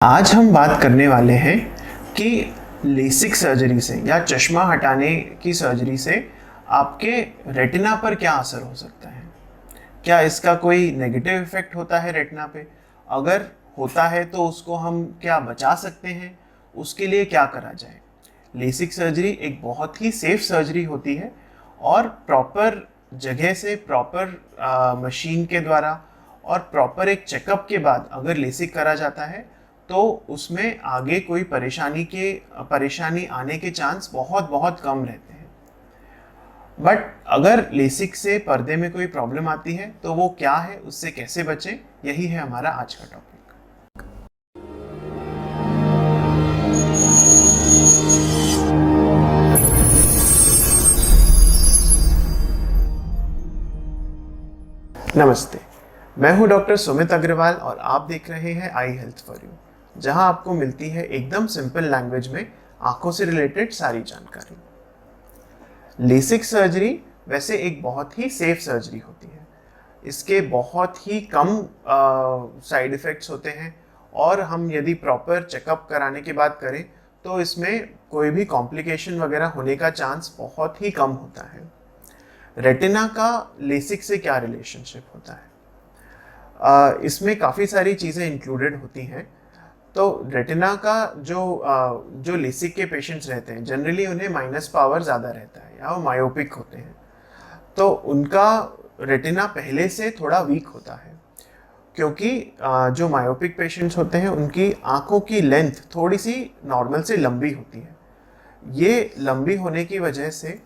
आज हम बात करने वाले हैं कि लेसिक सर्जरी से या चश्मा हटाने की सर्जरी से आपके रेटिना पर क्या असर हो सकता है। क्या इसका कोई नेगेटिव इफेक्ट होता है रेटिना पे? अगर होता है तो उसको हम क्या बचा सकते हैं? उसके लिए क्या करा जाए? लेसिक सर्जरी एक बहुत ही सेफ सर्जरी होती है और प्रॉपर जगह से प्रॉपर मशीन के द्वारा और प्रॉपर एक चेकअप के बाद अगर लेसिक करा जाता है तो उसमें आगे कोई परेशानी आने के चांस बहुत बहुत कम रहते हैं। बट अगर लेसिक से पर्दे में कोई प्रॉब्लम आती है तो वो क्या है, उससे कैसे बचें, यही है हमारा आज का टॉपिक। नमस्ते, मैं हूं डॉक्टर सुमित अग्रवाल और आप देख रहे हैं आई हेल्थ फॉर यू, जहां आपको मिलती है एकदम सिंपल लैंग्वेज में आंखों से रिलेटेड सारी जानकारी। लेसिक सर्जरी वैसे एक बहुत ही सेफ सर्जरी होती है। इसके बहुत ही कम साइड इफ़ेक्ट्स होते हैं और हम यदि प्रॉपर चेकअप कराने की बात करें तो इसमें कोई भी कॉम्प्लिकेशन वगैरह होने का चांस बहुत ही कम होता है। रेटिना का लेसिक से क्या रिलेशनशिप होता है? इसमें काफ़ी सारी चीज़ें इंक्लूडेड होती हैं। तो रेटिना का जो लेसिक के पेशेंट्स रहते हैं जनरली उन्हें माइनस पावर ज़्यादा रहता है या वो मायोपिक होते हैं, तो उनका रेटिना पहले से थोड़ा वीक होता है क्योंकि जो मायोपिक पेशेंट्स होते हैं उनकी आंखों की लेंथ थोड़ी सी नॉर्मल से लंबी होती है। ये लंबी होने की वजह से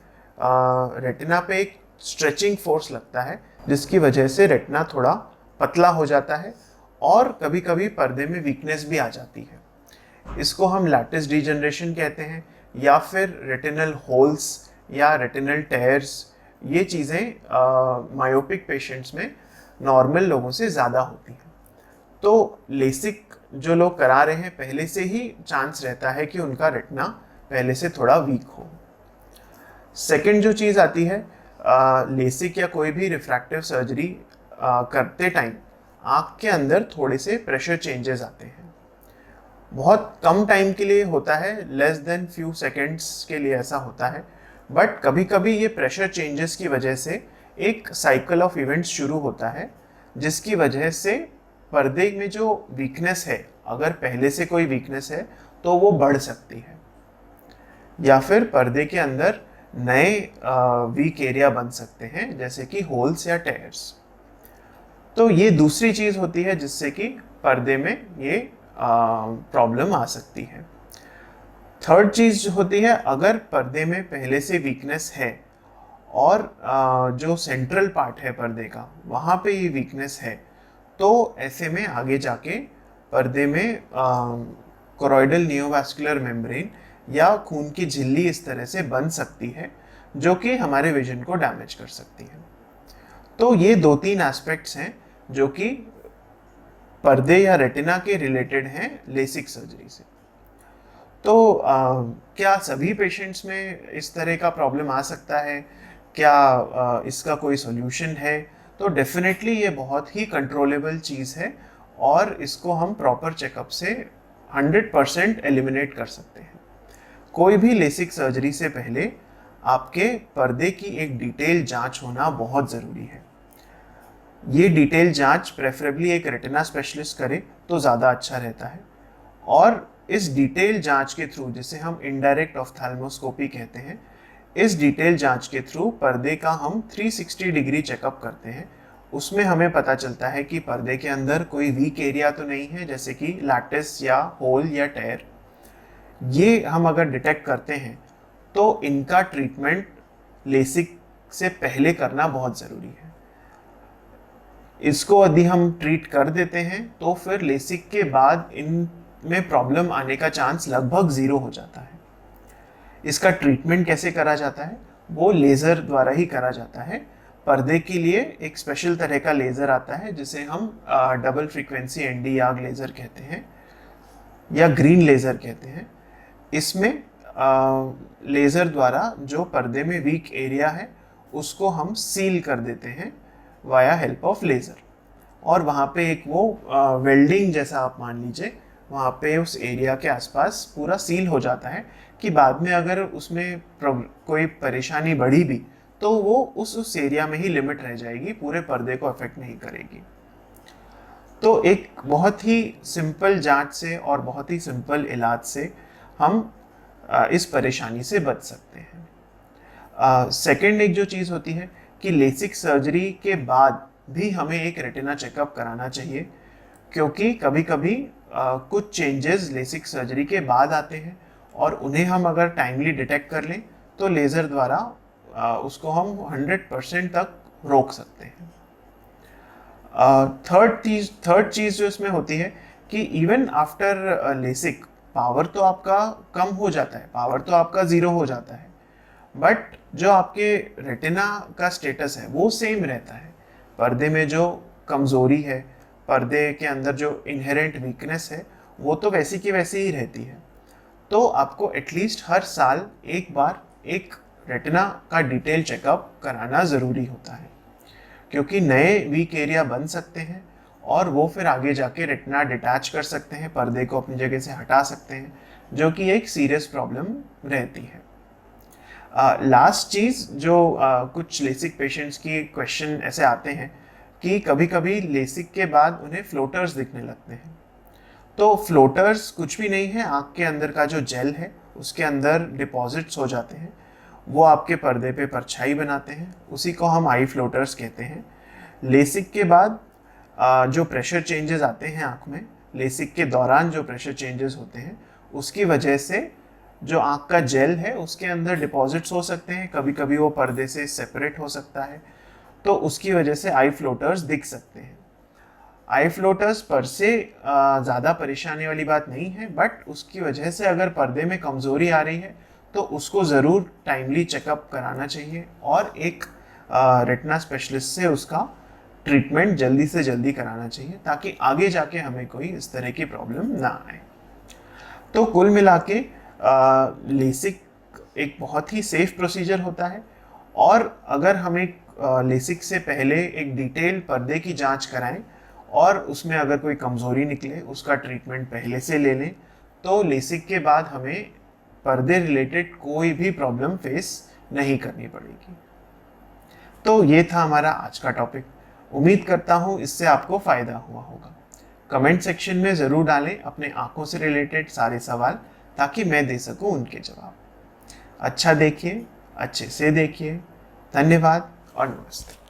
रेटिना पे एक स्ट्रेचिंग फोर्स लगता है जिसकी वजह से रेटिना थोड़ा पतला हो जाता है और कभी कभी पर्दे में वीकनेस भी आ जाती है। इसको हम लैटिस डीजनरेशन कहते हैं या फिर रेटिनल होल्स या रेटिनल टेयर्स। ये चीज़ें मायोपिक पेशेंट्स में नॉर्मल लोगों से ज़्यादा होती हैं। तो लेसिक जो लोग करा रहे हैं पहले से ही चांस रहता है कि उनका रेटिना पहले से थोड़ा वीक हो। सेकंड जो चीज़ आती है, लेसिक या कोई भी रिफ्रैक्टिव सर्जरी करते टाइम आँख के अंदर थोड़े से प्रेशर चेंजेस आते हैं। बहुत कम टाइम के लिए होता है, लेस देन फ्यू सेकेंड्स के लिए ऐसा होता है, बट कभी कभी ये प्रेशर चेंजेस की वजह से एक साइकिल ऑफ इवेंट्स शुरू होता है जिसकी वजह से पर्दे में जो वीकनेस है, अगर पहले से कोई वीकनेस है तो वो बढ़ सकती है या फिर पर्दे के अंदर नए वीक एरिया बन सकते हैं जैसे कि होल्स या टेयर्स। तो ये दूसरी चीज़ होती है जिससे कि पर्दे में ये प्रॉब्लम आ सकती है। थर्ड चीज़ होती है, अगर पर्दे में पहले से वीकनेस है और जो सेंट्रल पार्ट है पर्दे का वहाँ पे ये वीकनेस है तो ऐसे में आगे जाके पर्दे में कोरोइडल नियोवास्कुलर मेम्ब्रेन या खून की झिल्ली इस तरह से बन सकती है जो कि हमारे विजन को डैमेज कर सकती है। तो ये दो तीन एस्पेक्ट्स हैं जो कि पर्दे या रेटिना के रिलेटेड हैं लेसिक सर्जरी से। तो क्या सभी पेशेंट्स में इस तरह का प्रॉब्लम आ सकता है? क्या इसका कोई सॉल्यूशन है? तो डेफिनेटली ये बहुत ही कंट्रोलेबल चीज़ है और इसको हम प्रॉपर चेकअप से 100% एलिमिनेट कर सकते हैं। कोई भी लेसिक सर्जरी से पहले आपके पर्दे की एक डिटेल जांच होना बहुत ज़रूरी है। ये डिटेल जांच प्रेफरेबली एक रेटिना स्पेशलिस्ट करे तो ज़्यादा अच्छा रहता है और इस डिटेल जांच के थ्रू, जिसे हम इनडायरेक्ट ऑफ्थैल्मोस्कोपी कहते हैं, इस डिटेल जांच के थ्रू पर्दे का हम 360 डिग्री चेकअप करते हैं। उसमें हमें पता चलता है कि पर्दे के अंदर कोई वीक एरिया तो नहीं है जैसे कि लैटिस या होल या टेयर। ये हम अगर डिटेक्ट करते हैं तो इनका ट्रीटमेंट लेसिक से पहले करना बहुत ज़रूरी है। इसको यदि हम ट्रीट कर देते हैं तो फिर लेसिक के बाद इनमें प्रॉब्लम आने का चांस लगभग 0 हो जाता है। इसका ट्रीटमेंट कैसे करा जाता है? वो लेज़र द्वारा ही करा जाता है। पर्दे के लिए एक स्पेशल तरह का लेज़र आता है जिसे हम डबल फ्रीक्वेंसी एनडी याग लेज़र कहते हैं या ग्रीन लेज़र कहते हैं। इसमें लेज़र द्वारा जो पर्दे में वीक एरिया है उसको हम सील कर देते हैं वाया हेल्प ऑफ लेज़र और वहाँ पे एक वो वेल्डिंग जैसा आप मान लीजिए वहाँ पे उस एरिया के आसपास पूरा सील हो जाता है कि बाद में अगर उसमें कोई परेशानी बढ़ी भी तो वो उस एरिया में ही लिमिट रह जाएगी, पूरे पर्दे को अफेक्ट नहीं करेगी। तो एक बहुत ही सिंपल जांच से और बहुत ही सिंपल इलाज से हम इस परेशानी से बच सकते हैं। सेकंड एक जो चीज़ होती है कि लेसिक सर्जरी के बाद भी हमें एक रेटिना चेकअप कराना चाहिए, क्योंकि कभी कभी कुछ चेंजेस लेसिक सर्जरी के बाद आते हैं और उन्हें हम अगर टाइमली डिटेक्ट कर लें तो लेज़र द्वारा उसको हम 100% तक रोक सकते हैं। थर्ड चीज़ जो इसमें होती है कि इवन आफ्टर लेसिक पावर तो आपका कम हो जाता है, पावर तो आपका ज़ीरो हो जाता है, बट जो आपके रेटिना का स्टेटस है वो सेम रहता है। पर्दे में जो कमज़ोरी है, पर्दे के अंदर जो इनहेरेंट वीकनेस है, वो तो वैसी की वैसी ही रहती है। तो आपको एटलीस्ट हर साल एक बार एक रेटिना का डिटेल चेकअप कराना ज़रूरी होता है, क्योंकि नए वीक एरिया बन सकते हैं और वो फिर आगे जाके रेटिना डिटैच कर सकते हैं, पर्दे को अपनी जगह से हटा सकते हैं, जो कि एक सीरियस प्रॉब्लम रहती है। लास्ट चीज़ जो कुछ लेसिक पेशेंट्स की क्वेश्चन ऐसे आते हैं कि कभी कभी लेसिक के बाद उन्हें फ्लोटर्स दिखने लगते हैं। तो फ्लोटर्स कुछ भी नहीं है, आँख के अंदर का जो जेल है उसके अंदर डिपॉजिट्स हो जाते हैं, वो आपके पर्दे पे परछाई बनाते हैं, उसी को हम आई फ्लोटर्स कहते हैं। लेसिक के बाद जो प्रेशर चेंजेस आते हैं आँख में, लेसिक के दौरान जो प्रेशर चेंजेस होते हैं उसकी वजह से जो आँख का जेल है उसके अंदर डिपॉजिट्स हो सकते हैं, कभी कभी वो पर्दे से सेपरेट हो सकता है, तो उसकी वजह से आई फ्लोटर्स दिख सकते हैं। आई फ्लोटर्स पर से ज़्यादा परेशानी वाली बात नहीं है, बट उसकी वजह से अगर पर्दे में कमज़ोरी आ रही है तो उसको ज़रूर टाइमली चेकअप कराना चाहिए और एक रेटिना स्पेशलिस्ट से उसका ट्रीटमेंट जल्दी से जल्दी कराना चाहिए, ताकि आगे जाके हमें कोई इस तरह की प्रॉब्लम ना आए। तो कुल मिला के लेसिक एक बहुत ही सेफ प्रोसीजर होता है, और अगर हम एक लेसिक से पहले एक डिटेल पर्दे की जांच कराएं और उसमें अगर कोई कमज़ोरी निकले, उसका ट्रीटमेंट पहले से ले लें, तो लेसिक के बाद हमें पर्दे रिलेटेड कोई भी प्रॉब्लम फेस नहीं करनी पड़ेगी। तो ये था हमारा आज का टॉपिक। उम्मीद करता हूँ इससे आपको फ़ायदा हुआ होगा। कमेंट सेक्शन में ज़रूर डालें अपने आँखों से रिलेटेड सारे सवाल, ताकि मैं दे सकूँ उनके जवाब। अच्छा देखिए, अच्छे से देखिए। धन्यवाद और नमस्ते।